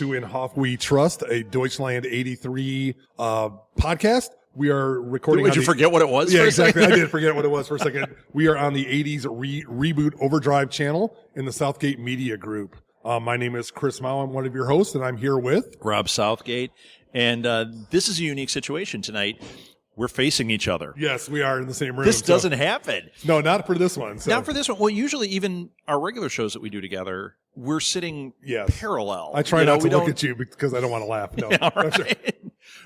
to In Hoff We Trust, a Deutschland s1e3 podcast. We are recording. Did you forget what it was? Yeah, exactly. I did forget what it was for a second. We are on the 80s Reboot Overdrive channel in the Southgate Media Group. My name is Chris Mao. I'm one of your hosts, and I'm here with Rob Southgate. And this is a unique situation tonight. We're facing each other. Yes, we are in the same room. This doesn't happen. No, not for this one. So. Not for this one. Well, usually even our regular shows that we do together, we're sitting parallel. I try not to look at you because I don't want to laugh. No. Yeah, right.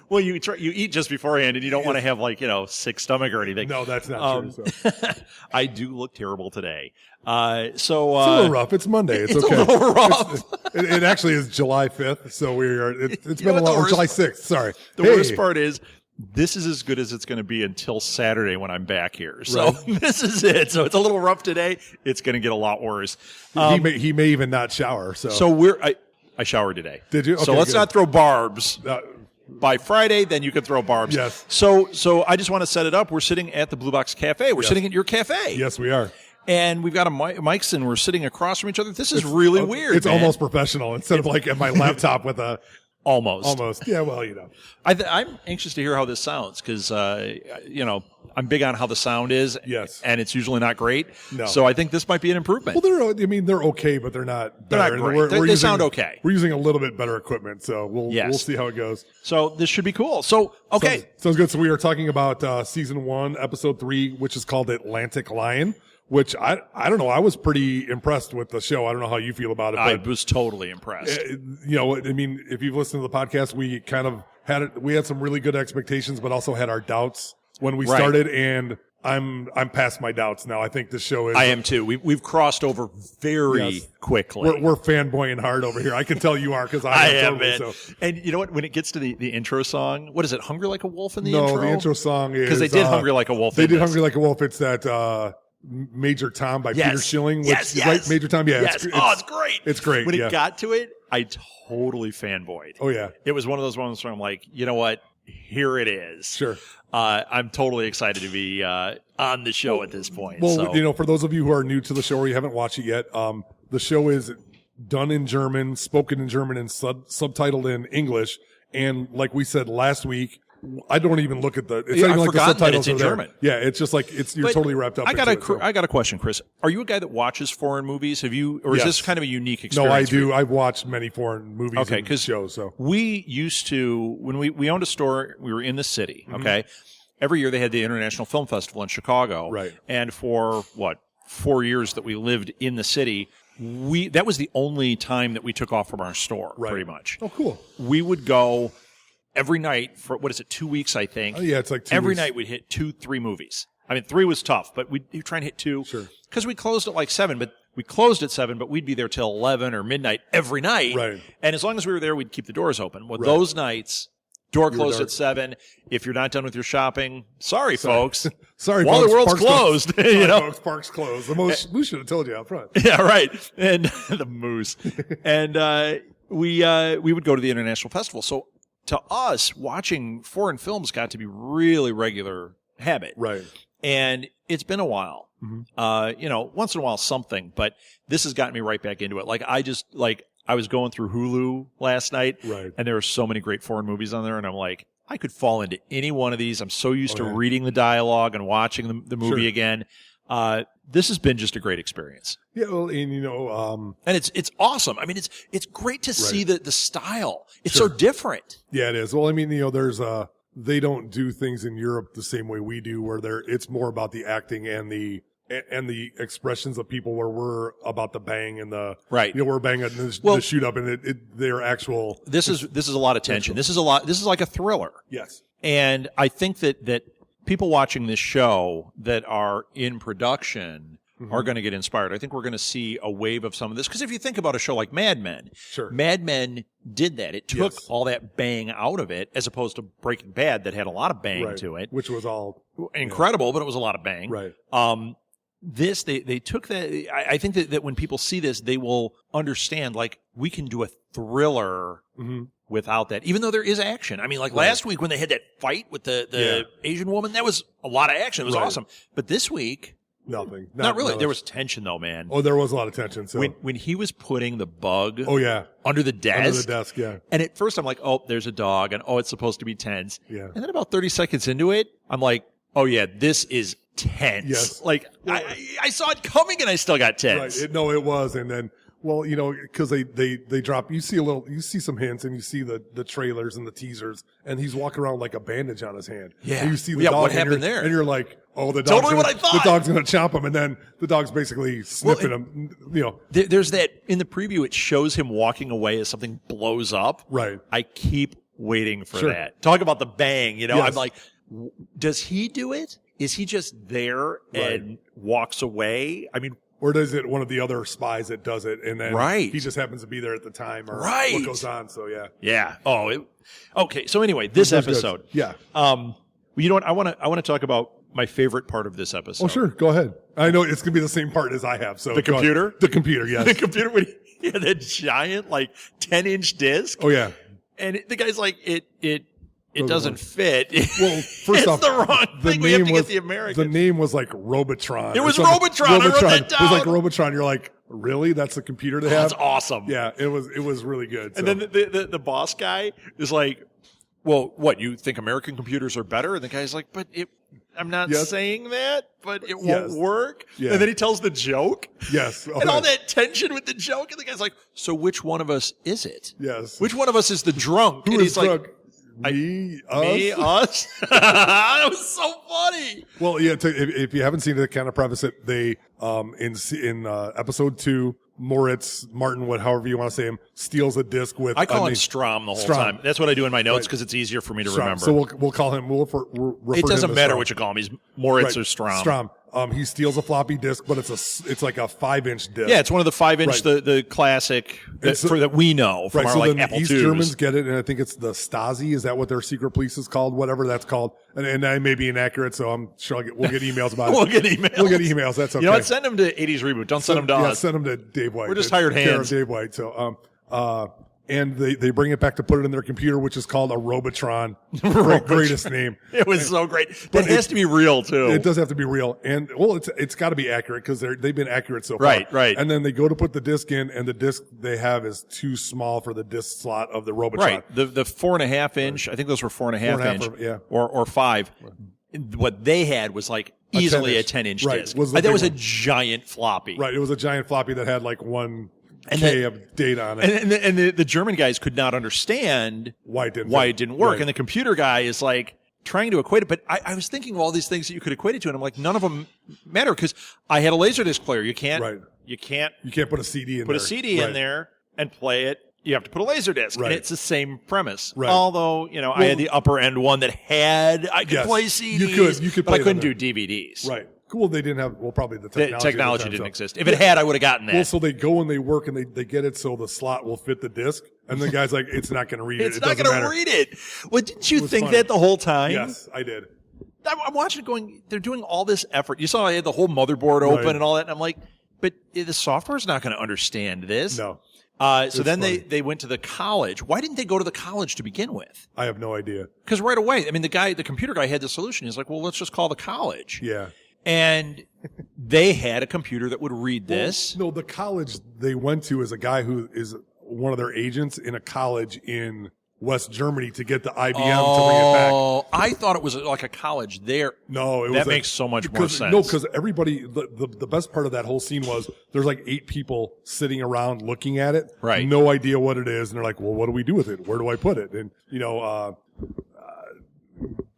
Well, you eat just beforehand, and you don't want to have sick stomach or anything. No, that's not true. So. I do look terrible today. It's a little rough. It's Monday. It's okay. A little rough. It actually is July 5th, so it's been a long. July 6th. Sorry. The worst part is, this is as good as it's going to be until Saturday when I'm back here. So This is it. So it's a little rough today. It's going to get a lot worse. He may even not shower. So I showered today. Did you? Okay, so let's not throw barbs. By Friday, then you can throw barbs. Yes. So I just want to set it up. We're sitting at the Blue Box Cafe. We're sitting at your cafe. Yes, we are. And we've got mics and we're sitting across from each other. This is really weird. It's almost professional instead of like at my laptop with a. Almost. Yeah, well, I'm anxious to hear how this sounds because, I'm big on how the sound is. Yes. And it's usually not great. No. So I think this might be an improvement. Well, they're okay, but they're not better. They're not great. They sound okay. We're using a little bit better equipment, so we'll see how it goes. So this should be cool. So, okay. Sounds good. So we are talking about season 1, episode 3, which is called Atlantic Lion. Which I don't know. I was pretty impressed with the show. I don't know how you feel about it. I was totally impressed. If you've listened to the podcast, we kind of we had some really good expectations, but also had our doubts when we started. And I'm past my doubts now. I think the show is. I am too. We've crossed over very quickly. We're fanboying hard over here. I can tell you are because I am. Totally, so. And you know what? When it gets to the intro song, what is it? Hungry Like a Wolf in the intro? No, the intro song is because they did Hungry Like a Wolf. They did Hungry Like a Wolf. It's that. Major Tom by Peter Schilling. Right? Major Tom. Yeah. Yes. It's great. It's great. When it got to it, I totally fanboyed. Oh yeah. It was one of those moments where I'm like, you know what? Here it is. Sure. I'm totally excited to be on the show at this point. Well, for those of you who are new to the show or you haven't watched it yet, the show is done in German, spoken in German, and subtitled in English. And like we said last week, I don't even look at it's not even like the subtitles in German. Yeah, it's just like you're totally wrapped up. I got a question, Chris. Are you a guy that watches foreign movies? Have you, or is this kind of a unique experience? No, I do. I've watched many foreign movies and shows. So we used to, when we owned a store, we were in the city. Okay, every year they had the International Film Festival in Chicago. Right. And for 4 years that we lived in the city, that was the only time that we took off from our store. Right. Pretty much. Oh, cool. We would go. Every night for, 2 weeks, I think. Oh, yeah, it's like 2 weeks. Every night we'd hit 2-3 movies. I mean, 3 was tough, but we'd try and hit 2. Sure. Because we closed at 7, but we closed at 7, but we'd be there till 11 or midnight every night. Right. And as long as we were there, we'd keep the doors open. Well, those nights, door closed at 7. If you're not done with your shopping, sorry folks. Sorry, While folks. the world's Park's closed. Folks, park's closed. The moose should have told you out front. Yeah, right. And the moose. And we would go to the International Festival. So, to us, watching foreign films got to be really regular habit. Right. And it's been a while. Mm-hmm. Once in a while something, but this has gotten me right back into it. I was going through Hulu last night, right, and there are so many great foreign movies on there, and I'm like, I could fall into any one of these. I'm so used to reading the dialogue and watching the movie again. This has been just a great experience. Yeah, well, and and it's awesome. I mean, it's great to see the style. It's so different. Yeah, it is. Well, I mean, there's they don't do things in Europe the same way we do, where it's more about the acting and the expressions of people, where we're about the bang and the we're banging the shoot up, and they're actual. This is a lot of tension. This is like a thriller. Yes, and I think that people watching this show that are in production are going to get inspired. I think we're going to see a wave of some of this. Because if you think about a show like Mad Men, Mad Men did that. It took all that bang out of it, as opposed to Breaking Bad that had a lot of bang to it. Which was all incredible, but it was a lot of bang. Right. This, they took that. I think that when people see this, they will understand, we can do a thriller without that, even though there is action. I mean, last week when they had that fight with the Asian woman, that was a lot of action. It was awesome. But this week, Nothing. Not really. There was tension though, man. Oh, there was a lot of tension. So when he was putting the bug under the desk. Yeah. And at first I'm like, oh, there's a dog, and oh, it's supposed to be tense. Yeah. And then about 30 seconds into it, I'm like, oh yeah, this is tense. Yes. Like I saw it coming and I still got tense. Right. No, it was. And then, well, you know, because they drop, you see some hints, and you see the trailers and the teasers, and he's walking around like a bandage on his hand. Yeah. And you see the dog. What happened there? And you're like, oh, the dog's totally what I thought. The dog's going to chomp him, and then the dog's basically sniffing him. You know, there's that in the preview. It shows him walking away as something blows up. Right. I keep waiting for that. Talk about the bang. You know, Yes. I'm like, does he do it? Is he just there and walks away? I mean, or does it one of the other spies that does it, and then he just happens to be there at the time, or what goes on? So yeah. Oh, okay. So anyway, this episode. Good. Yeah. You know what? I want to talk about my favorite part of this episode. Oh, sure. Go ahead. I know it's gonna be the same part as I have. So the computer. The computer. Yes. The computer. When he had that giant 10-inch disc. Oh yeah. And the guy's like, it doesn't fit. Well, first off, the wrong thing. We have to get the American. The name was like Robotron. It was Robotron. I wrote that down. It was like Robotron. You're like, really? That's the computer they have? That's awesome. Yeah, it was really good. And then the boss guy is like, well, what, you think American computers are better? And the guy's like, but I'm not saying that, but it won't work. Yeah. And then he tells the joke. Yes. And all that tension with the joke. And the guy's like, so which one of us is it? Yes. Which one of us is the drunk? Who is drunk? Us? Me, us? That was so funny. Well, yeah, if you haven't seen it, kind of preface it, they, in episode 2, Martin, however you want to say him, steals a disc with. I call him Strom the whole time. That's what I do in my notes because it's easier for me to remember. So we'll call him. We'll refer it doesn't to him matter Strom. what you call him. He's Moritz or Strom. Strom. He steals a floppy disk, but it's like a 5-inch disc. Yeah, it's one of the 5-inch, the classic that we know from our so then Apple East IIs. Germans get it, and I think it's the Stasi. Is that what their secret police is called? Whatever that's called. And I may be inaccurate, so I'm sure we'll get emails about it. We'll get emails. That's okay. You know what? Send them to 80s Reboot. Don't send them to us. Yeah, send them to Dave White. We're just hired hands. Dave White. So, and they bring it back to put it in their computer, which is called a Robotron. Greatest name. It was so great. But it has to be real too. It does have to be real, and it's got to be accurate because they've been accurate so far. Right. And then they go to put the disc in, and the disc they have is too small for the disc slot of the Robotron. Right. The 4.5-inch. I think those were 4.5 inch. Or 5. What they had was like easily a 10-inch disc. That was a giant floppy. Right. It was a giant floppy that had like 1K of data on it. And the German guys could not understand why it didn't work. Right. And the computer guy is like trying to equate it. But I was thinking of all these things that you could equate it to, and I'm like, none of them matter because I had a Laserdisc player. You can't put a CD in there. Put a CD in there and play it. You have to put a Laserdisc. Right. And it's the same premise. Right. Although, I had the upper end one that I could play CDs. You could but play I couldn't do DVDs. Right. Cool. They didn't have, probably the technology. The technology didn't exist. If it had, I would have gotten that. Well, so they go and they work and they get it so the slot will fit the disc. And the guy's like, it's not going to read it. It's not going to read it. Well, didn't you think that the whole time? Yes, I did. I'm watching it going, they're doing all this effort. You saw I had the whole motherboard open and all that. And I'm like, but the software's not going to understand this. No. So then they went to the college. Why didn't they go to the college to begin with? I have no idea. Because right away, I mean, the computer guy had the solution. He's like, well, let's just call the college. Yeah. And they had a computer that would read this. No, the college they went to is a guy who is one of their agents in a college in West Germany to get the IBM to bring it back. Oh, I thought it was like a college there. No, that makes so much more sense. No, because everybody, the best part of that whole scene was there's like 8 people sitting around looking at it. Right. No idea what it is. And they're like, well, what do we do with it? Where do I put it? And,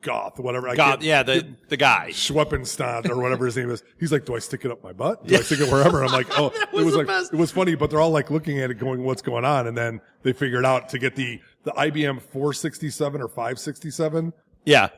Goth, whatever. The guy. Schweppenstadt or whatever his name is. He's like, do I stick it up my butt? Do I stick it wherever? I'm like, oh, it was funny, but they're all like looking at it going, what's going on? And then they figured out to get the IBM 467 or 567. Yeah.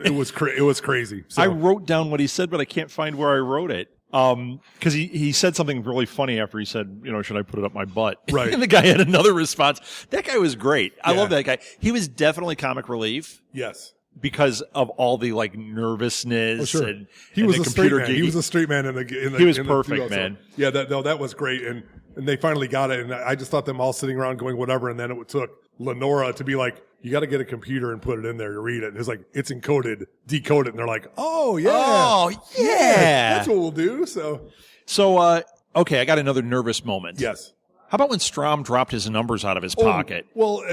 It was crazy. So, I wrote down what he said, but I can't find where I wrote it. Cause he said something really funny after he said, should I put it up my butt? Right. And the guy had another response. That guy was great. I love that guy. He was definitely comic relief. Yes. Because of all the nervousness. Oh, sure. And he was the a straight computer man. He was a straight man in the he was perfect, man. So, yeah, that was great. And they finally got it. And I just thought them all sitting around going whatever. And then it took Lenora to be like, you got to get a computer and put it in there to read it. And it's like, it's encoded, decode it. And they're like, oh, yeah. Oh, yeah. That's what we'll do. So, okay, I got another nervous moment. Yes. How about when Strom dropped his numbers out of his pocket? Well,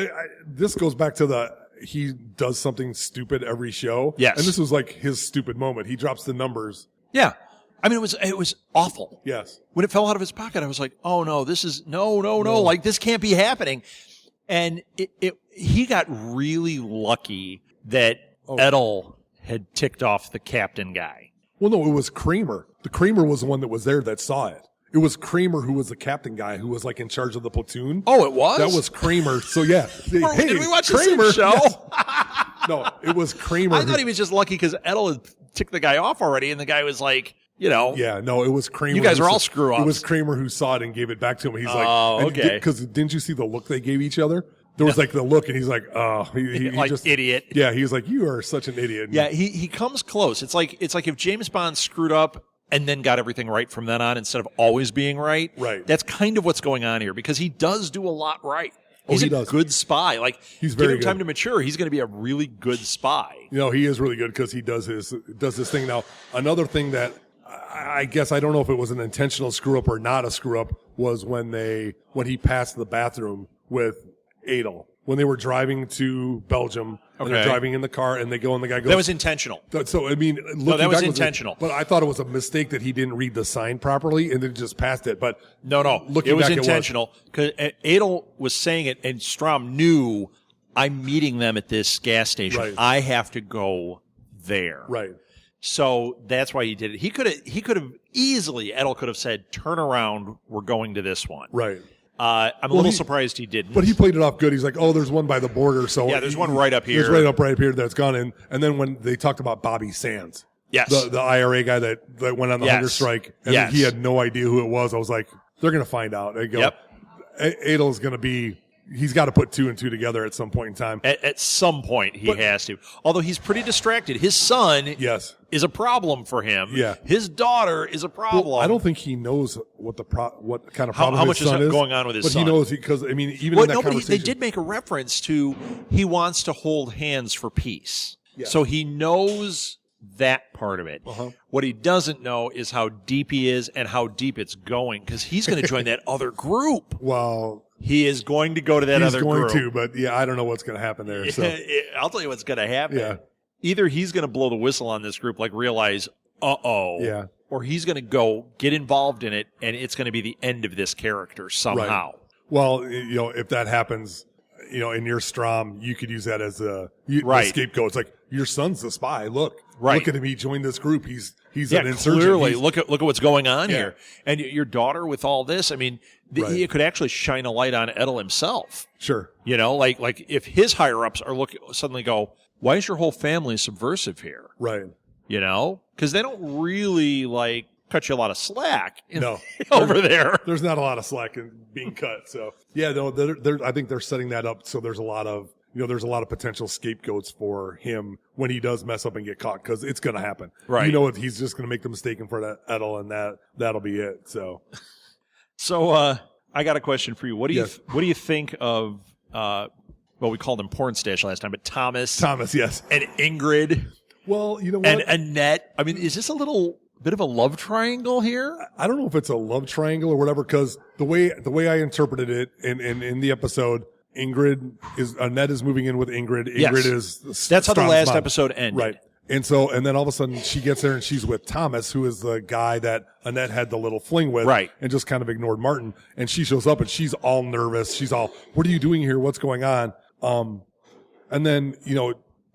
this goes back to he does something stupid every show. Yes. And this was like his stupid moment. He drops the numbers. Yeah. I mean, it was awful. Yes. When it fell out of his pocket, I was like, oh no, this is, no. Like, this can't be happening. And he got really lucky that Edel had ticked off the captain guy. Well, no, it was Kramer. The Kramer was the one that was there that saw it. It was Kramer who was the captain guy who was like in charge of the platoon. Oh, it was? That was Kramer. So yeah. Hey, did we watch Kramer, the same show? Yes. No, it was Kramer. I thought he was just lucky because Edel had ticked the guy off already, and the guy was like, Yeah, no, it was Kramer. You guys are all screw-ups. It was Kramer who saw it and gave it back to him. He's like, okay. Because didn't you see the look they gave each other? There was like the look, and he's like, oh, he like just idiot. Yeah, he was like, you are such an idiot. Yeah, he comes close. It's like if James Bond screwed up and then got everything right from then on instead of always being right. Right. That's kind of what's going on here because he does do a lot right. He's he a does. good spy. Like, he's very give him time good. to mature. He's going to be a really good spy. He is really good because he does this thing. Now, another thing that I guess I don't know if it was an intentional screw up or not a screw up was when he passed the bathroom with Adel. When they were driving to Belgium, and they're driving in the car, and they go, and the guy goes... That was intentional. So, I mean... No, that was intentional. But I thought it was a mistake that he didn't read the sign properly, and then just passed it. But no, looking it was back, intentional. Because Adel was saying it, and Strom knew, I'm meeting them at this gas station. Right. I have to go there. Right. So that's why he did it. He could have easily, Edel could have said, turn around, we're going to this one. Right. I'm a little surprised he didn't. But he played it off good. He's like, oh, there's one by the border. So yeah, there's one right up here. There's right up here that's gone in. And then when they talked about Bobby Sands, yes, the IRA guy that went on the hunger strike, and he had no idea who it was. I was like, they're going to find out. They go, yep. Adel's going to be... He's got to put two and two together at some point in time. At some point, he has to. Although he's pretty distracted. His son is a problem for him. Yeah. His daughter is a problem. Well, I don't think he knows what kind of problem how much his son is going on with his son. But he knows because, I mean, even in that conversation. They did make a reference to he wants to hold hands for peace. Yeah. So he knows that part of it. Uh-huh. What he doesn't know is how deep he is and how deep it's going because he's going to join that other group. Well... He is going to go to that other group. He's going to, but yeah, I don't know what's going to happen there. So. I'll tell you what's going to happen. Yeah. Either he's going to blow the whistle on this group, like realize, yeah, or he's going to go get involved in it, and it's going to be the end of this character somehow. Right. Well, if that happens, in your Strom, you could use that as a scapegoat. It's like your son's the spy. Look at him. He joined this group. He's an insurgent. Clearly, look at what's going on here. And your daughter with all this, I mean, it could actually shine a light on Edel himself. Sure. Like if his higher ups are suddenly go, why is your whole family subversive here? Right. Because they don't really cut you a lot of slack no. over there. There's not a lot of slack in being cut. So yeah, no, I think they're setting that up so there's a lot of potential scapegoats for him when he does mess up and get caught because it's going to happen. Right. He's just going to make the mistake in front of Edel and that'll be it. So I got a question for you. What do you think of we called him Porn Stash last time, but Thomas, yes, and Ingrid. Well, you know what? And Annette. I mean, is this a little bit of a love triangle here? I don't know if it's a love triangle or whatever, because the way I interpreted it in the episode, Annette is moving in with Ingrid. Ingrid is that's how the last mom. Episode ended, right? And then all of a sudden she gets there and she's with Thomas, who is the guy that Annette had the little fling with, right? And just kind of ignored Martin. And she shows up and she's all nervous. She's all, "What are you doing here? What's going on?" And then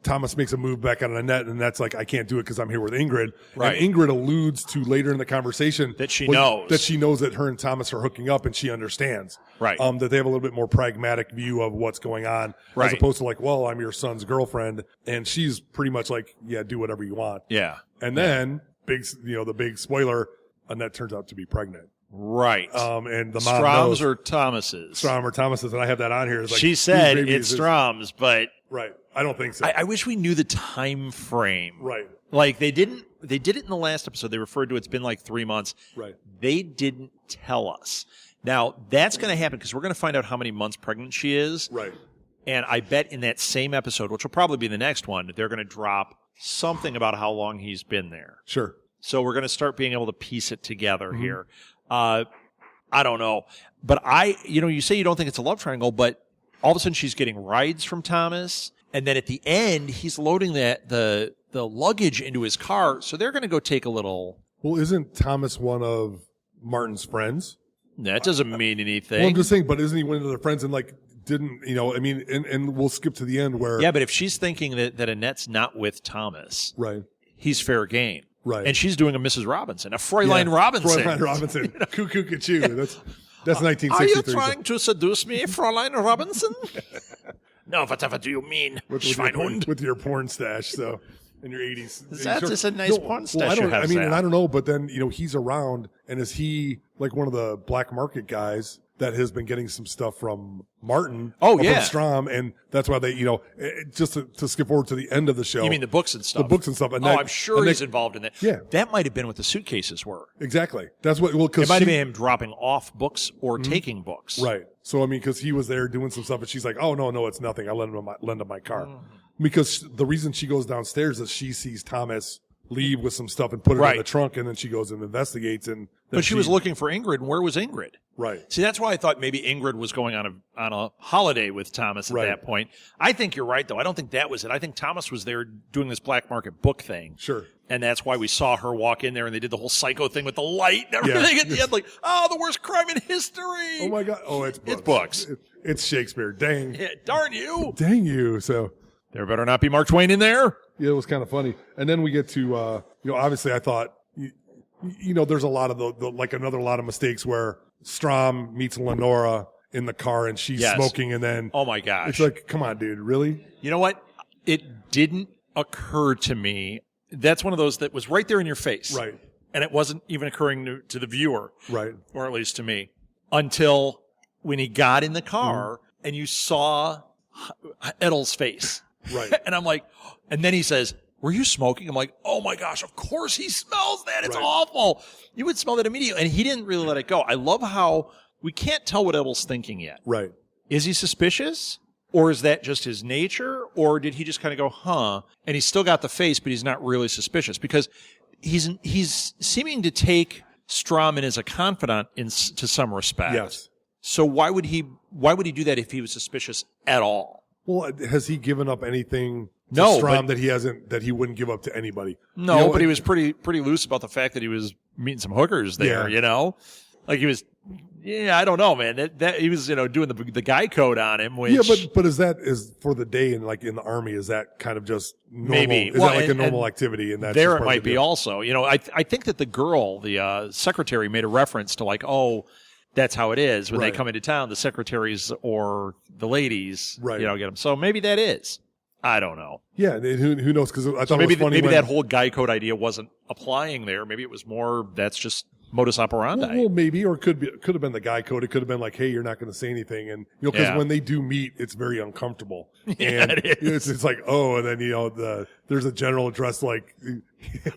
Thomas makes a move back on Annette, and that's like, I can't do it because I'm here with Ingrid. Right. And Ingrid alludes to later in the conversation that she knows that her and Thomas are hooking up, and she understands. Right. That they have a little bit more pragmatic view of what's going on, right, as opposed to like, well, I'm your son's girlfriend, and she's pretty much like, yeah, do whatever you want. Yeah. And then the big spoiler, Annette turns out to be pregnant. Right. And the mom Strom's or Thomas's. Strom or Thomas's, and I have that on here. It's like, she said it's Strom's, but right. I don't think so. I wish we knew the time frame. Right. Like they did it in the last episode. They referred to it's been like 3 months. Right. They didn't tell us. Now that's going to happen because we're going to find out how many months pregnant she is. Right. And I bet in that same episode, which will probably be the next one, they're going to drop something about how long he's been there. Sure. So we're going to start being able to piece it together here. I don't know. But you say you don't think it's a love triangle, but all of a sudden she's getting rides from Thomas. And then at the end, he's loading the luggage into his car. So they're going to go take a little. Well, isn't Thomas one of Martin's friends? That doesn't mean anything. Well, I'm just saying, but isn't he one of their friends and didn't, and we'll skip to the end where. Yeah, but if she's thinking that Annette's not with Thomas. Right. He's fair game. Right. And she's doing a Mrs. Robinson, a Fräulein Robinson. Fräulein Robinson. Cuckoo Cuckoo. That's 1963. Are you trying to seduce me, Fräulein Robinson? No, whatever do you mean, Schweinhund? With your porn stash, so in your 80s. That is a nice porn stash you have. And I don't know, but then, he's around, and is he like one of the black market guys that has been getting some stuff from Martin? Oh, from yeah. Strom, and that's why they, just to skip forward to the end of the show. You mean the books and stuff? The books and stuff. And I'm sure he's involved in that. Yeah. That might have been what the suitcases were. Exactly. That's what, it might have been him dropping off books or taking books. Right. So, because he was there doing some stuff, and she's like, oh, no, it's nothing. I lend him my car. Because the reason she goes downstairs is she sees Thomas leave with some stuff and put it in the trunk, and then she goes and investigates. But she was looking for Ingrid, and where was Ingrid? Right. See, that's why I thought maybe Ingrid was going on a holiday with Thomas at that point. I think you're right, though. I don't think that was it. I think Thomas was there doing this black market book thing. Sure. And that's why we saw her walk in there, and they did the whole psycho thing with the light and everything at the end, like, the worst crime in history. Oh, my God. Oh, it's books. It's books. It's Shakespeare. Dang. Yeah, darn you. Dang you. So there better not be Mark Twain in there. Yeah, it was kind of funny. And then we get to, obviously I thought, there's a lot of a lot of mistakes where Strom meets Lenora in the car and she's smoking, and then oh my gosh, it's like, come on, dude, really? You know what? It didn't occur to me. That's one of those that was right there in your face, right? And it wasn't even occurring to the viewer, right, or at least to me, until when he got in the car and you saw Edel's face, right? And I'm like, and then he says, were you smoking? I'm like, oh my gosh, of course he smells that. It's awful. You would smell that immediately. And he didn't really let it go. I love how we can't tell what Edel's thinking yet. Right. Is he suspicious? Or is that just his nature? Or did he just kind of go, huh? And he's still got the face, but he's not really suspicious because he's seeming to take Strom in as a confidant to some respect. Yes. So why would he do that if he was suspicious at all? Well, has he given up anything to Strom that he wouldn't give up to anybody? No, but he was pretty loose about the fact that he was meeting some hookers there, Like he was, I don't know, man. That he was, doing the guy code on him. Which, but is for the day and like in the army, is that kind of just normal? Maybe. Is that like a normal activity? And that's there it might be also. I think that the girl, the secretary, made a reference to like, oh, that's how it is when they come into town. The secretaries or the ladies, get them. So maybe that is. I don't know. Yeah, who knows? Because I thought maybe it was funny that whole guy code idea wasn't applying there. Maybe it was more that's just modus operandi. Well, maybe, or could have been the guy code. It could have been like, hey, you're not going to say anything, and because when they do meet, it's very uncomfortable. And it is. It's like, oh, and then there's a general dressed like.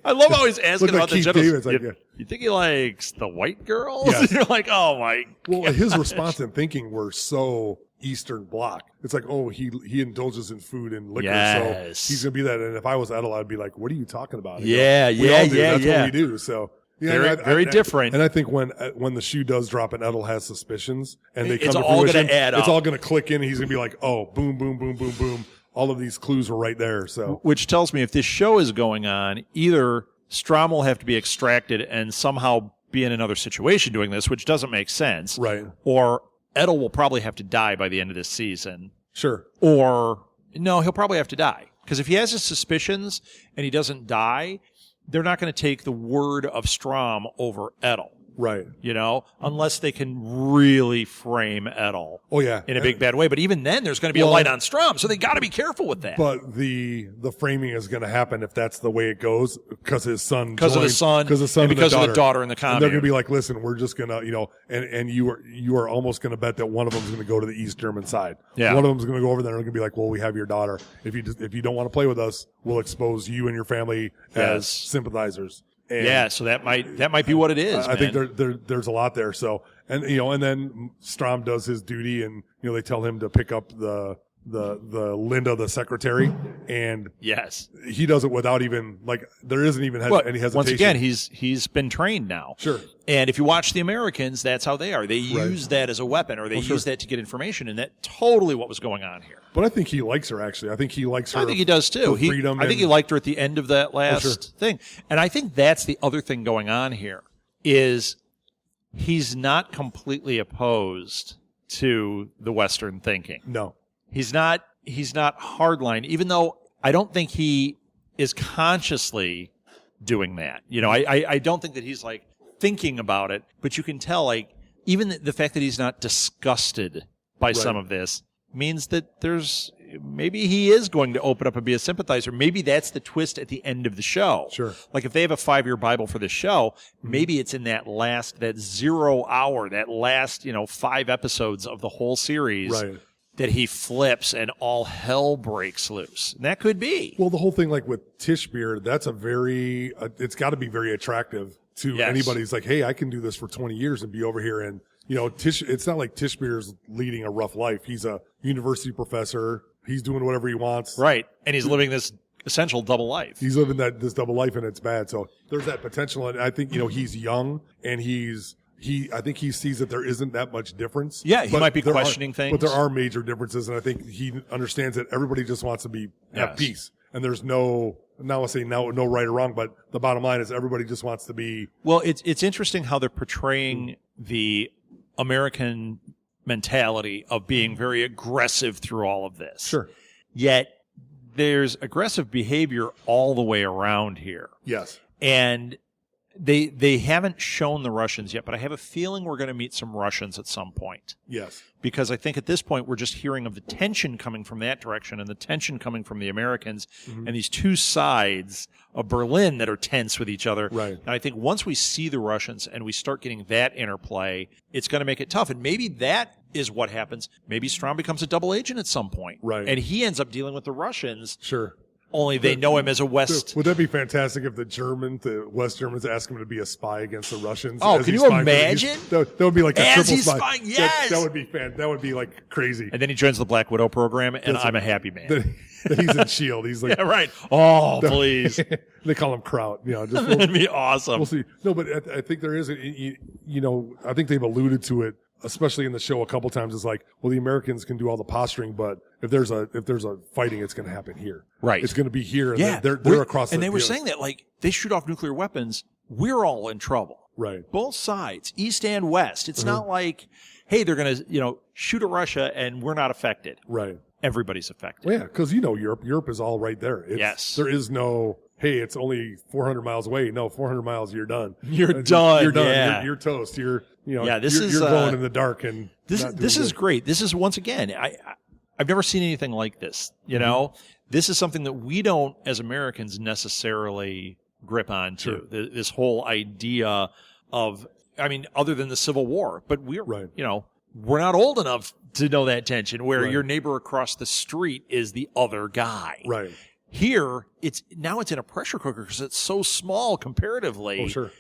I love how he's asking about the general. Like, you think he likes the white girls? Yes. You're like, oh my. Well, gosh. his response and thinking were so Eastern Bloc. It's like, oh, he indulges in food and liquor, so he's gonna be that. And if I was Edel, I'd be like, what are you talking about? We all do. That's what we do. So. Yeah, very different. And I think when the shoe does drop and Edel has suspicions and they come to all fruition, going to add up. It's all going to click in. And he's going to be like, oh, boom, boom, boom, boom, boom. All of these clues were right there. So, which tells me if this show is going on, either Strom will have to be extracted and somehow be in another situation doing this, which doesn't make sense. Right. Or Edel will probably have to die by the end of this season. Sure. Or, no, he'll probably have to die. Because if he has his suspicions and he doesn't die, they're not going to take the word of Strom over Edel. Right. Unless they can really frame Edel. Oh, yeah. In a big bad way. But even then, there's going to be a light on Strom, so they got to be careful with that. But the framing is going to happen if that's the way it goes, because his son. Because of the son. Because of the daughter in the commune. And they're going to be like, listen, we're just going to, and you are almost going to bet that one of them is going to go to the East German side. Yeah. One of them is going to go over there and they're going to be like, well, we have your daughter. If you don't want to play with us, we'll expose you and your family as sympathizers. And so that might be what it is. I think there's a lot there. So, and then Strom does his duty, and they tell him to pick up the the Linda, the secretary, and yes, he does it without even there isn't even any hesitation. Once again, he's been trained now. Sure. And if you watch the Americans, that's how they are. They use that as a weapon, or they use that to get information, and that's totally what was going on here. But I think he likes her, actually. I think he likes her. I think he does too. Freedom. I think he liked her at the end of that last thing. And I think that's the other thing going on here is he's not completely opposed to the Western thinking. No. He's not hardline, even though I don't think he is consciously doing that. I don't think that he's thinking about it, but you can tell even the fact that he's not disgusted by some of this means that maybe he is going to open up and be a sympathizer. Maybe that's the twist at the end of the show. Sure. If they have a 5-year Bible for this show, maybe it's in that 0 hour, that last, 5 episodes of the whole series that he flips and all hell breaks loose. And that could be. Well, the whole thing with Tishbeer, that's it's got to be very attractive to anybody who's hey, I can do this for 20 years and be over here and, it's not like Tishbeer's leading a rough life. He's a university professor. He's doing whatever he wants. Right. And he's living this essential double life. He's living this double life, and it's bad. So there's that potential. And I think, he's young, and I think he sees that there isn't that much difference. Yeah, he might be questioning things. But there are major differences, and I think he understands that everybody just wants to have peace. And there's no right or wrong, but the bottom line is everybody just wants to be. Well, it's interesting how they're portraying the American mentality of being very aggressive through all of this. Sure. Yet there's aggressive behavior all the way around here. Yes. And they haven't shown the Russians yet, but I have a feeling we're going to meet some Russians at some point. Yes. Because I think at this point we're just hearing of the tension coming from that direction and the tension coming from the Americans and these two sides of Berlin that are tense with each other. Right. And I think once we see the Russians and we start getting that interplay, it's going to make it tough. And maybe that is what happens. Maybe Strahm becomes a double agent at some point. Right. And he ends up dealing with the Russians. Sure. Only they know him as a West. Would that be fantastic if the West Germans ask him to be a spy against the Russians? Oh, can you imagine? That would be like a triple spy. Spying, yes. That would be That would be crazy. And then he joins the Black Widow program, and I'm a happy man. Then he's in S.H.I.E.L.D. He's yeah, right. Oh, please. They call him Kraut. That'd be awesome. We'll see. No, but I think there is, I think they've alluded to it, especially in the show a couple times. It's the Americans can do all the posturing, but if there's a fighting, it's going to happen here. Right. It's going to be here. And yeah. They're across. And they were saying that they shoot off nuclear weapons, we're all in trouble. Right. Both sides, East and West. It's not hey, they're going to shoot at Russia and we're not affected. Right. Everybody's affected. Well, yeah, because Europe is all right there. Yes. There is no. Hey, it's only 400 miles away. No, 400 miles, you're done. You're done. You're done. Yeah. You're toast. You're you're going in the dark and this is great. This is once again, I've never seen anything like this. This is something that we don't as Americans necessarily grip onto. Sure. This whole idea of, other than the Civil War, but we're we're not old enough to know that tension where your neighbor across the street is the other guy. Right. Here, it's in a pressure cooker because it's so small comparatively. Oh, sure.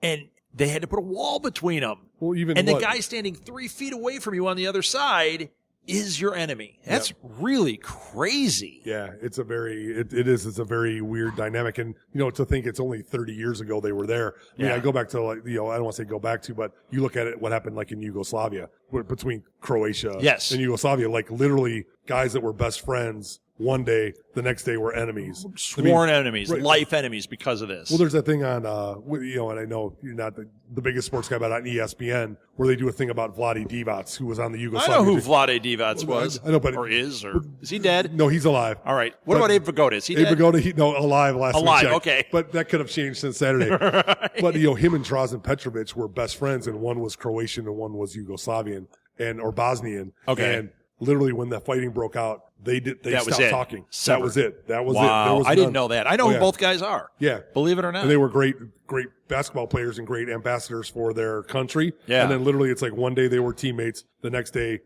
And they had to put a wall between them. Well, the guy standing 3 feet away from you on the other side is your enemy. That's really crazy. Yeah, it's a very weird dynamic. And, to think it's only 30 years ago they were there. I go back to I don't want to say go back to, but you look at it, what happened in Yugoslavia between Croatia and Yugoslavia, literally guys that were best friends one day, the next day were enemies. Sworn enemies, life enemies because of this. Well, there's that thing on, and I know you're not the biggest sports guy, but on ESPN, where they do a thing about Vlade Divac, who was on the Yugoslavia. I know who Vlade Divac was. I know, but is he dead? No, he's alive. All right. What about Abe Vigoda? Is he dead? Abe Vigoda, alive last week. Alive, okay. But that could have changed since Saturday. Right. But, him and Drazen Petrovic were best friends, and one was Croatian and one was Yugoslavian or Bosnian. Okay. And literally when the fighting broke out, they stopped talking. Severed. That was it. That was wow. it. I didn't know that. I know who both guys are. Yeah. Believe it or not. And they were great basketball players and great ambassadors for their country. Yeah. And then literally it's one day they were teammates. The next day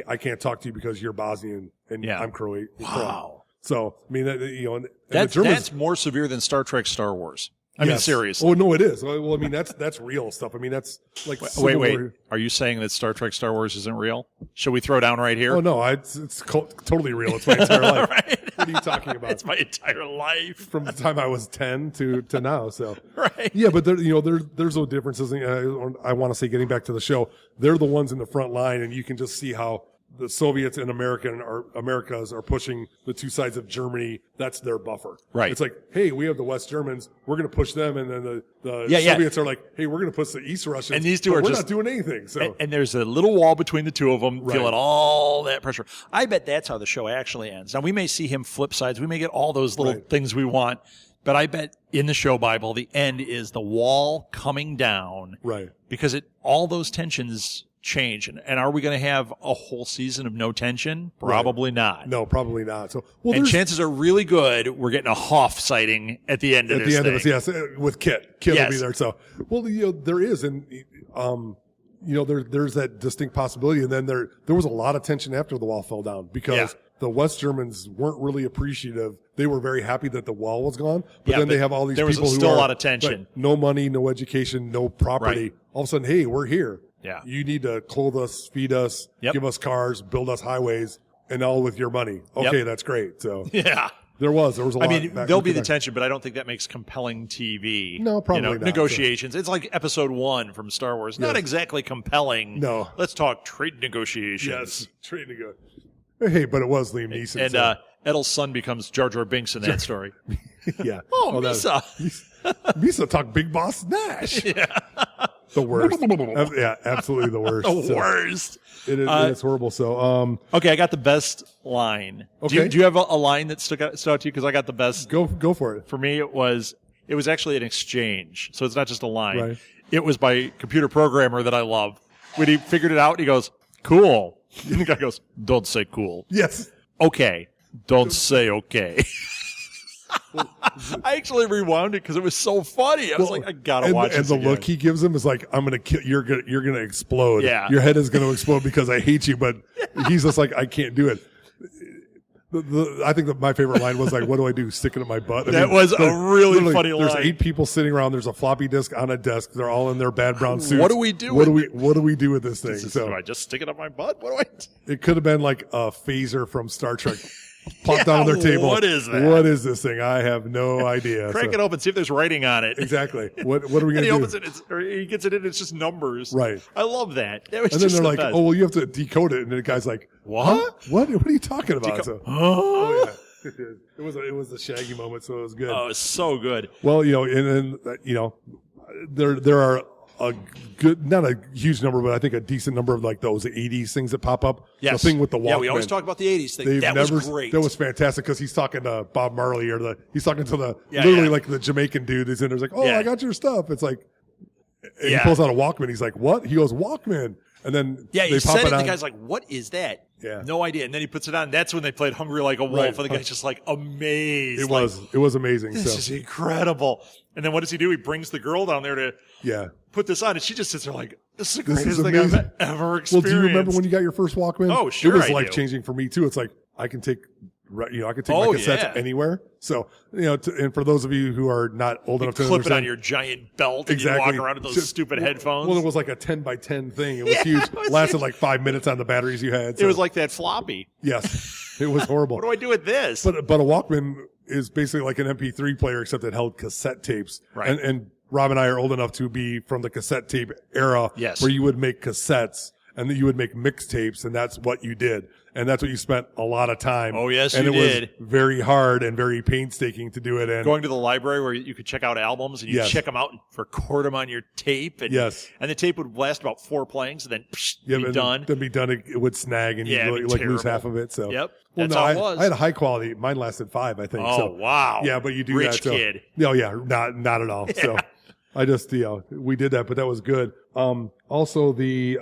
I can't talk to you because you're Bosnian and I'm Croatian. Wow. So, and that's the Germans, more severe than Star Trek, Star Wars. I mean, seriously. Oh, no, it is. Well, I mean, that's real stuff. I mean, that's like... Wait. Are you saying that Star Trek, Star Wars isn't real? Should we throw down right here? Oh, no, it's totally real. It's my entire life. Right? What are you talking about? It's my entire life. From the time I was 10 to now, so... Right. Yeah, but there's no differences. I want to say, getting back to the show, they're the ones in the front line, and you can just see how the Soviets and Americas are pushing the two sides of Germany. That's their buffer. Right. It's like, hey, we have the West Germans. We're going to push them. And then the Soviets are like, hey, we're going to push the East Russians. And these two are we're not doing anything. So and there's a little wall between the two of them, feeling all that pressure. I bet that's how the show actually ends. Now, we may see him flip sides. We may get all those little things we want. But I bet in the show Bible, the end is the wall coming down. Right. Because all those tensions change. And are we going to have a whole season of no tension? Probably not. No, probably not. So, and chances are really good we're getting a Hoff sighting at the end of this. At the end of it, yes, with Kit. Kit will be there. So, there is, and there's that distinct possibility. And then there was a lot of tension after the wall fell down because the West Germans weren't really appreciative. They were very happy that the wall was gone, but then they have all these people who there was still a lot of tension. No money, no education, no property. Right. All of a sudden, hey, we're here. Yeah. You need to clothe us, feed us, give us cars, build us highways, and all with your money. Okay, that's great. So there was a lot. I mean, there'll be the tension, but I don't think that makes compelling TV. No, probably not. Negotiations. So. It's like episode 1 from Star Wars. Not exactly compelling. No. Let's talk trade negotiations. Yes, trade negotiations. Hey, but it was Liam Neeson. And Edel's son becomes Jar Jar Binks in that story. Yeah. Misa. Misa talk Big Boss Nash. Yeah. The worst. Yeah, absolutely the worst. The worst. It is. It's horrible. So, okay, I got the best line. Okay. Do you have a line that stood out to you? Because I got the best. Go for it. For me, it was actually an exchange. So it's not just a line. Right. It was by a computer programmer that I love. When he figured it out, he goes, "Cool." And the guy goes, "Don't say cool." Yes. Okay. Don't say okay. I actually rewound it because it was so funny. I was like, I gotta watch this. And the look he gives him is like, "I'm gonna kill. You're gonna explode. Yeah. Your head is gonna explode because I hate you." But he's just like, "I can't do it." I think that my favorite line was like, "What do I do? Stick it in my butt?" That was a really funny line. There's 8 people sitting around. There's a floppy disk on a desk. They're all in their bad brown suits. What do we do? What do we do with this thing? Do I just stick it up my butt? What do I do? It could have been like a phaser from Star Trek. Plopped down on their table. What is that? What is this thing? I have no idea. Crank it open, see if there's writing on it. Exactly. What are we going to do? And he opens it, or he gets it in, it's just numbers. Right. I love that. And then they're like, "Oh, well, you have to decode it." And the guy's like, "What? Huh? What are you talking about?" Oh, yeah. It was a Shaggy moment, so it was good. Oh, it's so good. Well, there are a good, not a huge number, but I think a decent number of like those 80s things that pop up. Yes. The thing with the Walkman. Yeah, we always talk about the 80s thing. That was great. That was fantastic because he's talking to Bob Marley he's talking to literally like the Jamaican dude who's in there. He's like, "Oh, I got your stuff." It's like, and he pulls out a Walkman. He's like, "What?" He goes, "Walkman." And then he said it. The guy's like, "What is that?" Yeah. No idea. And then he puts it on. That's when they played Hungry Like a Wolf. Right. And the guy's just like amazed. It was amazing. This is incredible. And then what does he do? He brings the girl down there to put this on. And she just sits there like, "This is the greatest thing I've ever experienced." Well, do you remember when you got your first Walkman? Oh, sure. It was life changing for me too. It's like, I can take my cassettes anywhere. So, and for those of you who are not old enough to clip it on your giant belt and you walk around with those stupid headphones. Well, it was like a 10 by 10 thing. It was huge. It lasted like 5 minutes on the batteries you had. So. It was like that floppy. Yes. It was horrible. What do I do with this? But a Walkman is basically like an MP3 player, except it held cassette tapes. Right. And Rob and I are old enough to be from the cassette tape era where you would make cassettes and then you would make mixtapes, and that's what you did. And that's what you spent a lot of time. Oh, yes, and you did. And it was very hard and very painstaking to do it. And going to the library where you could check out albums and you check them out and record them on your tape. And, and the tape would last about 4 playings and then be done. Then be done. It would snag and you'd like lose half of it. So that's how it was. I had a high quality. Mine lasted 5, I think. Oh, wow. Yeah, but you do Rich that. kid. No, not at all. So I just, we did that, but that was good. Also the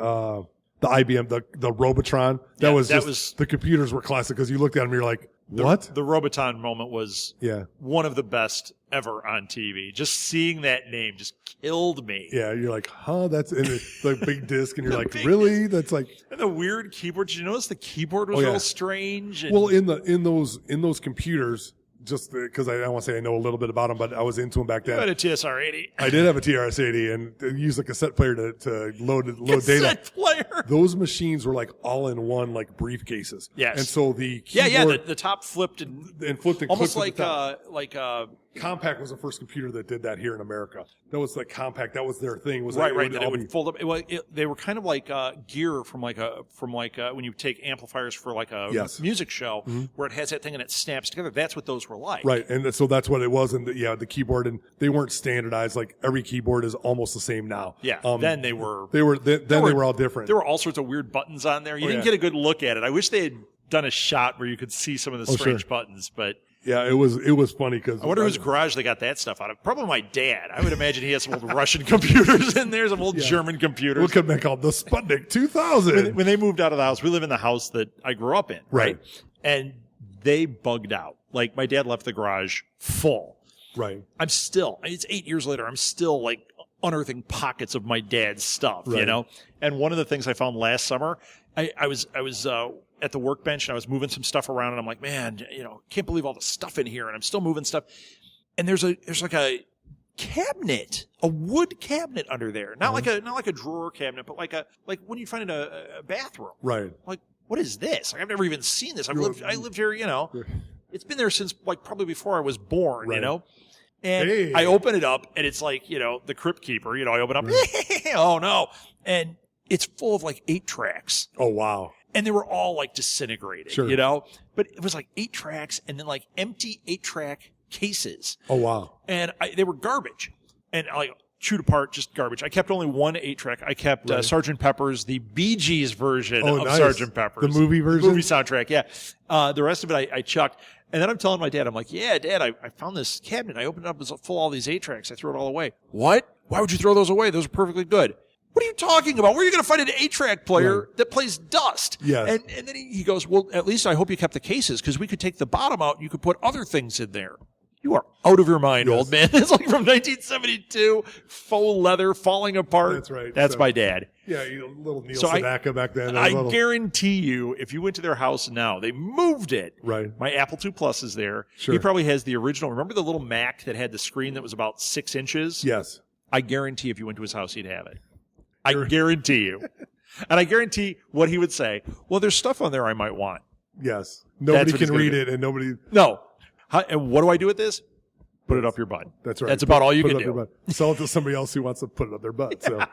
IBM, the Robotron, that was the computers were classic because you looked at them and you're like, what? The Roboton moment was one of the best ever on TV. Just seeing that name just killed me. Yeah, you're like, huh? That's in the big disc, and you're like, really? That's like, and the weird keyboard. Did you notice the keyboard was real strange? Well, in those computers, just because I don't want to say I know a little bit about them, but I was into them back then. You had a TSR-80. I did have a TRS-80 and used a cassette player to load data. Cassette player. Those machines were like all in one, like briefcases. Yes. And so the keyboard, the top flipped and flipped and almost clicked like Compaq was the first computer that did that here in America. That was like Compaq. That was their thing. Was right. That It would fold up. They were kind of like gear from when you take amplifiers for like a music show where it has that thing and it snaps together. That's what those were like. Right, and so that's what it was. And the keyboard, and they weren't standardized. Like every keyboard is almost the same now. Yeah. Then they were all different. There were all sorts of weird buttons on there. You didn't get a good look at it. I wish they had done a shot where you could see some of the strange buttons, but. Yeah, it was funny because I wonder whose garage they got that stuff out of. Probably my dad. I would imagine he has some old Russian computers in there, some old German computers. What could make called the Sputnik 2000? When they moved out of the house, we live in the house that I grew up in, right? And they bugged out. Like my dad left the garage full. Right. It's 8 years later. I'm still like unearthing pockets of my dad's stuff, you know. And one of the things I found last summer, I was at the workbench and I was moving some stuff around and I'm like, man, can't believe all the stuff in here, and I'm still moving stuff. And there's like a cabinet, a wood cabinet under there. Not like a drawer cabinet, but like when you find in a bathroom. Right. Like, what is this? Like, I've never even seen this. I lived here, It's been there since like probably before I was born, And I open it up and it's like, the Crypt Keeper, I open up, oh no. And it's full of like 8 tracks. Oh, wow. And they were all like disintegrated, But it was like 8 tracks and then like empty 8-track cases. Oh, wow. And they were garbage. And I chewed apart, just garbage. I kept only one 8-track. I kept Sgt. Pepper's, the Bee Gees version of nice. Sgt. Pepper's. The movie version? The movie soundtrack, yeah. The rest of it I chucked. And then I'm telling my dad, I'm like, yeah, Dad, I found this cabinet. I opened it up. It was full of all these 8-tracks. I threw it all away. What? Why would you throw those away? Those are perfectly good. What are you talking about? Where are you going to find an 8-track player that plays dust? Yes. And then he goes, well, at least I hope you kept the cases because we could take the bottom out and you could put other things in there. You are out of your mind, old man. It's like from 1972, faux leather falling apart. That's right. That's my dad. Yeah, little Neil Sedaka back then. I guarantee you, if you went to their house now, they moved it. Right. My Apple II Plus is there. Sure. He probably has the original. Remember the little Mac that had the screen that was about 6 inches? Yes. I guarantee if you went to his house, he'd have it. I guarantee you. And I guarantee what he would say, well, there's stuff on there I might want. Yes. Nobody can read it and nobody... No. And what do I do with this? Put it up your butt. That's right. That's about all you can do. Sell it to somebody else who wants to put it up their butt. So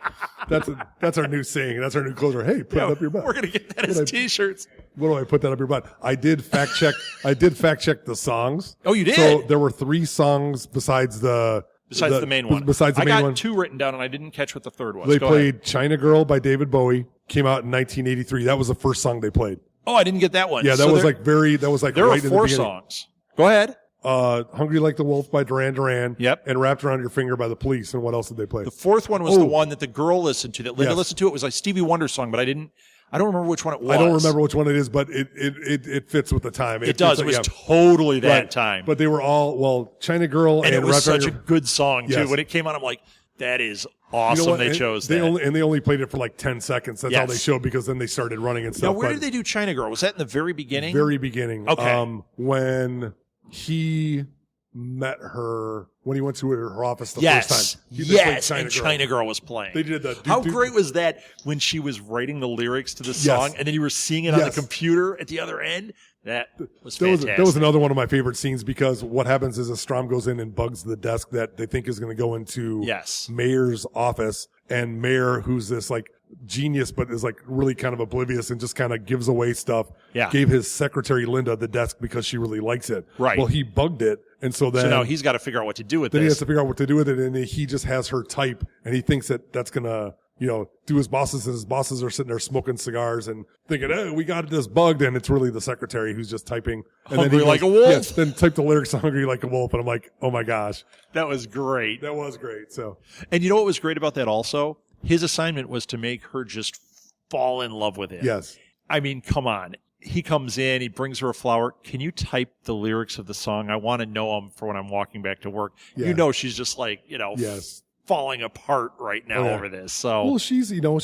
that's our new saying. That's our new closer. Hey, put it up your butt. We're going to get that as T-shirts. What do I put that up your butt? I did fact check the songs. Oh, you did? So there were 3 songs besides the main one. Besides the main one. I got 2 written down, and I didn't catch what the third was. They played China Girl by David Bowie. Came out in 1983. That was the first song they played. Oh, I didn't get that one. Yeah, there was like there right were in the 4 beginning. songs. Go ahead. Hungry Like the Wolf by Duran Duran. Yep. And Wrapped Around Your Finger by The Police. And what else did they play? The 4th one was the one that the girl listened to, that Linda listened to. It was a Stevie Wonder song, but I don't remember which one it was. I don't remember which one it is, but it fits with the time. It does. It was totally that time. But they were all, China Girl and it was Wrapped Around such a good song, too. Yes. When it came out, I'm like, that is awesome they chose that. They only played it for like 10 seconds. That's all they showed, because then they started running and stuff. Now, where did they do China Girl? Was that in the very beginning? Very beginning. Okay. When he met her, when he went to her office the first time. Yes, and China Girl was playing. They did that. How great was that when she was writing the lyrics to the song, and then you were seeing it on the computer at the other end? That was fantastic. That was another one of my favorite scenes, because what happens is a Strom goes in and bugs the desk that they think is going to go into Mayer's office, and Mayer, who's this like genius but is like really kind of oblivious and just kind of gives away stuff, gave his secretary Linda the desk because she really likes it. Right. Well, he bugged it, and so now he's got to figure out what to do with this. Then he has to figure out what to do with it, and he just has her type, and he thinks that that's gonna do his bosses, and his bosses are sitting there smoking cigars and thinking, oh, we got this bugged, and it's really the secretary who's just typing. And Hungry like a wolf? Yes, then type the lyrics to Hungry Like a Wolf, and I'm like, oh my gosh. That was great. That was great. So, and you know what was great about that also? His assignment was to make her just fall in love with him. Yes. I mean, come on. He comes in, he brings her a flower. Can you type the lyrics of the song? I want to know them for when I'm walking back to work. Yeah. She's just like, falling apart right now over this. So well, she's in love.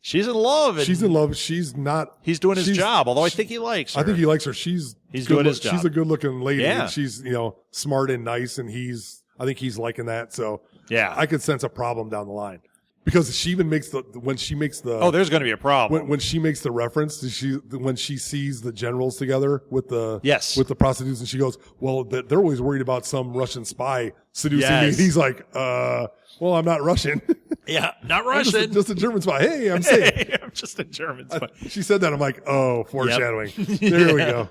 She's in love. She's not. He's doing his job. Although I think he likes her. I think he likes her. He's doing his job. She's a good looking lady. Yeah. And she's smart and nice, and I think he's liking that. So yeah, I could sense a problem down the line. Because she even makes when she makes the there's going to be a problem when she makes the reference when she sees the generals together with the prostitutes, and she goes, well, they're always worried about some Russian spy seducing me. And he's like, well, I'm not Russian. Yeah, not Russian. I'm just a German spy. Hey, I'm safe. I'm just a German spy. She said that. I'm like, oh, foreshadowing. Yep. There we go.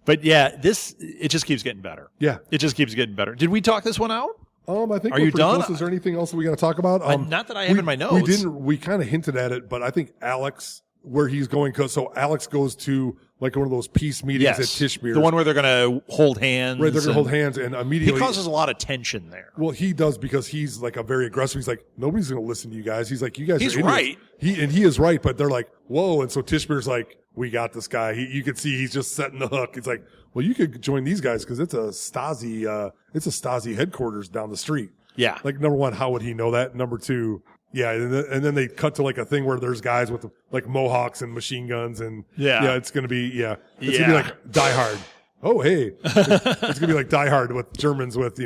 But yeah, it just keeps getting better. Yeah, it just keeps getting better. Did we talk this one out? I think are you done? Close. Is there anything else that we got to talk about? Not that I have in my notes. We kind of hinted at it, but I think Alex, where he's going, so Alex goes to like one of those peace meetings at Tishmir. The one where they're going to hold hands. Right, they're going to hold hands, and immediately he causes a lot of tension there. Well, he does, because he's like a very aggressive. He's like, nobody's going to listen to you guys. He's like, you guys. He's are right. He is right, but they're like, whoa, and so Tishmir's like, we got this guy. You could see he's just setting the hook. It's like, well, you could join these guys because it's a Stasi headquarters down the street. Yeah. Like, number one, how would he know that? Number two, yeah. And then they cut to like a thing where there's guys with like mohawks and machine guns, and it's going to be, it's going to be like Die Hard. Oh, hey. It's going to be like Die Hard with Germans with,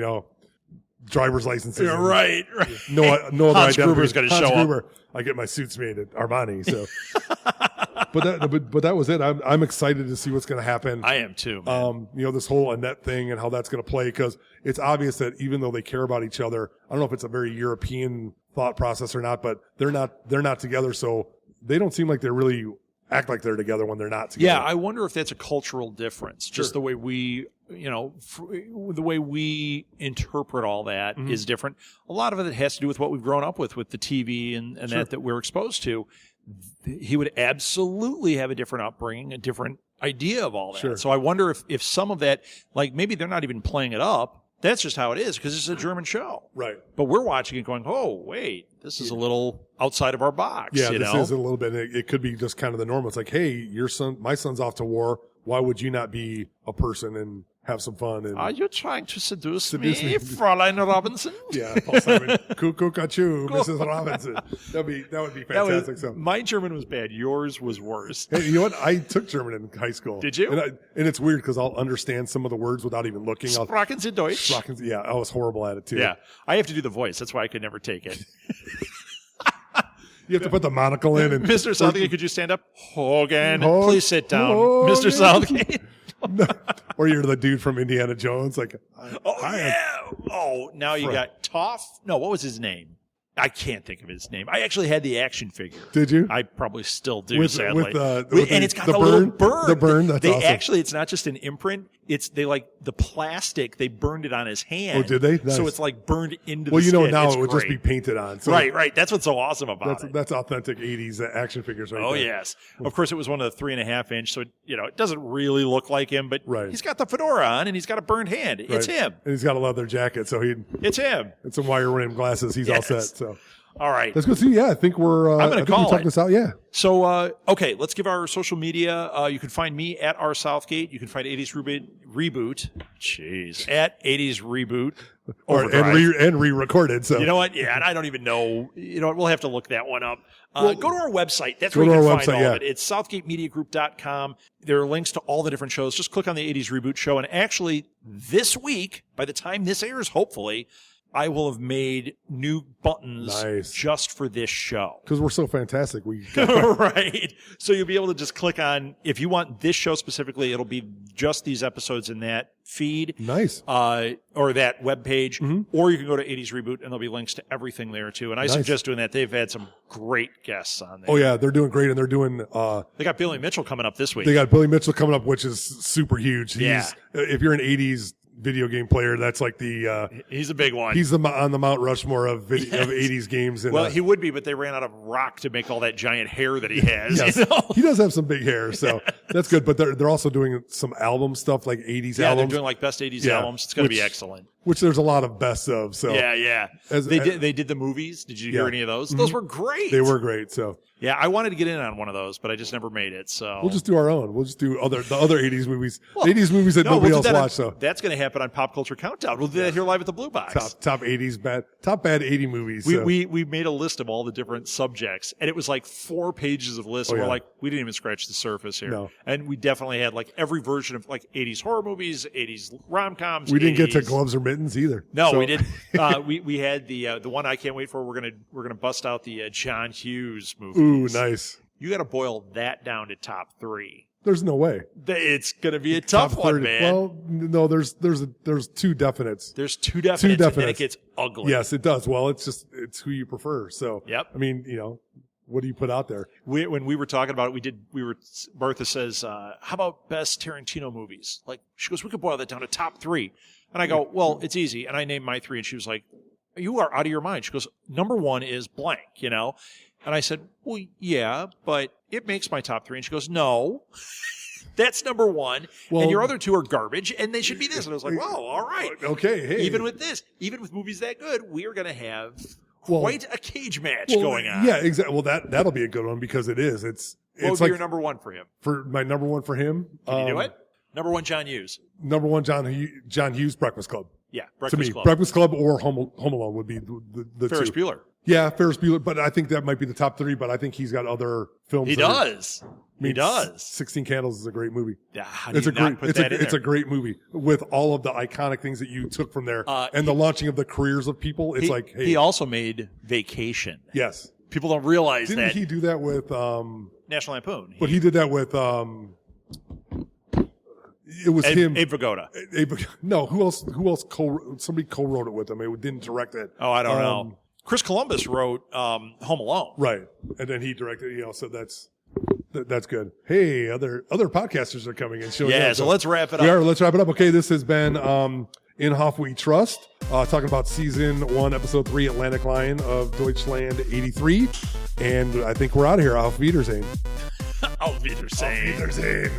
driver's licenses. Yeah, right. No other Hans identity. Gruber's going to show up. I get my suits made at Armani, so. But that was it. I'm excited to see what's going to happen. I am too, man. This whole Annette thing and how that's going to play, because it's obvious that even though they care about each other, I don't know if it's a very European thought process or not, but they're not together, so they don't seem like they really act like they're together when they're not together. Yeah, I wonder if that's a cultural difference. Just the way we, the way we interpret all that is different. A lot of it has to do with what we've grown up with the TV and that we're exposed to. He would absolutely have a different upbringing, a different idea of all that. Sure. So I wonder if some of that, like maybe they're not even playing it up. That's just how it is because it's a German show. Right. But we're watching it going, oh, wait, this is a little outside of our box. Yeah, this is a little bit. It could be just kind of the normal. It's like, hey, my son's off to war. Why would you not be a person and have some fun? And are you trying to seduce me, Fräulein Robinson? Yeah, Paul Simon. Cuckoo-ca-choo, Mrs. Robinson. That would be fantastic. My German was bad. Yours was worse. Hey, you know what? I took German in high school. Did you? And it's weird because I'll understand some of the words without even looking. Sprachen Sie Deutsch? Yeah, I was horrible at it too. Yeah, I have to do the voice. That's why I could never take it. You have to put the monocle in. And Mr. Southgate, could you stand up? Hogan, please sit down. Mr. Southgate. Or you're the dude from Indiana Jones. Like, now you got Hoff. No, what was his name? I can't think of his name. I actually had the action figure. Did you? I probably still do, sadly. And it's got the little burn. The burn, that's awesome. Actually, it's not just an imprint. They like the plastic, they burned it on his hand. Oh, did they? Nice. So it's like burned into the skin. Well, now it's it would great. just be painted on. So right. That's what's so awesome about it. That's authentic 80s action figures right there. Oh, yes. Of course, it was one of the 3.5 inch, so it doesn't really look like him, but he's got the fedora on and he's got a burned hand. Right. It's him. And he's got a leather jacket, so it's him. And some wire rim glasses. He's all set, so. All right. Let's go see. Yeah, I think we're I'm going to call talk this out. Yeah. So, okay, let's give our social media. You can find me at R Southgate. You can find 80s Reboot. Jeez. At 80s Reboot. And re-recorded. So. You know what? Yeah, and I don't even know. You know what? We'll have to look that one up. Go to our website. That's where you can find all of it. It's southgatemediagroup.com. There are links to all the different shows. Just click on the 80s Reboot show. And actually, this week, by the time this airs, hopefully, I will have made new buttons just for this show. Because we're so fantastic. Right. So you'll be able to just click on, if you want this show specifically, it'll be just these episodes in that feed. Nice. Or that webpage. Or you can go to 80s Reboot and there'll be links to everything there too. And I suggest doing that. They've had some great guests on there. Oh yeah, they're doing great. And they're doing, they got Billy Mitchell coming up this week. They got Billy Mitchell coming up, which is super huge. If you're an 80s video game player, that's like he's a big one. He's on the Mount Rushmore of 80s games. And, he would be, but they ran out of rock to make all that giant hair that he has. Yes. He does have some big hair, so That's good. But they're also doing some album stuff, like 80s albums. Yeah, they're doing like best 80s albums. It's going to be excellent. Which there's a lot of best of. So yeah. They did the movies. Did you hear any of those? Mm-hmm. Those were great. They were great. So yeah, I wanted to get in on one of those, but I just never made it. So we'll just do our own. We'll just do the other 80s movies. The 80s movies that nobody else watched. So that's going to happen on Pop Culture Countdown. We'll do that here live at the Blue Box. Top 80s bad 80 movies. We made a list of all the different subjects, and it was like 4 pages of lists. We're like, we didn't even scratch the surface here. No. And we definitely had like every version of like 80s horror movies, 80s rom-coms. We didn't get to Gloves or Mittens either. No, we didn't. We had the one I can't wait for. We're gonna bust out the John Hughes movies. Ooh, nice. You got to boil that down to top 3. There's no way. It's going to be a tough one, man. Well, no, there's 2 definites. There's 2 definites. And then it gets ugly. Yes, it does. Well, it's who you prefer. So, yep. I mean, what do you put out there? When we were talking about it, Bertha says, how about best Tarantino movies? Like, she goes, we could boil that down to top 3. And I go, well, it's easy. And I named my 3, and she was like, you are out of your mind. She goes, number 1 is blank, And I said, well, yeah, but it makes my top 3. And she goes, no, that's number 1. Well, and your other 2 are garbage, and they should be this. And I was like, wow, all right. Okay, hey. Even with movies that good, we are going to have quite a cage match going on. Yeah, exactly. Well, that'll be a good one because it is. What would be your number 1 for him? For my number 1 for him? Can you do it? Number 1, John Hughes. Number 1, John Hughes, Breakfast Club. Yeah, Breakfast Club. Breakfast Club or Home Alone would be the Ferris 2. Bueller. Yeah, Ferris Bueller, but I think that might be the top 3, but I think he's got other films. He does. He does. 16 Candles is a great movie. Yeah, it's a great movie with all of the iconic things that you took from there and the launching of the careers of people. It's hey. He also made Vacation. Yes. People don't realize Didn't he do that with National Lampoon? But he did that with it was him. Abe Vigoda. No, who else? Somebody co-wrote it with him. It didn't direct it. Oh, I don't know. Chris Columbus wrote Home Alone. Right, and then he directed. So that's good. Hey, other podcasters are coming in. So let's wrap it up. Let's wrap it up. Okay, this has been In Hoff We Trust, talking about season 1, episode 3, Atlantic Lion of Deutschland 83, and I think we're out of here. Auf Wiedersehen. Auf Wiedersehen. Auf Wiedersehen.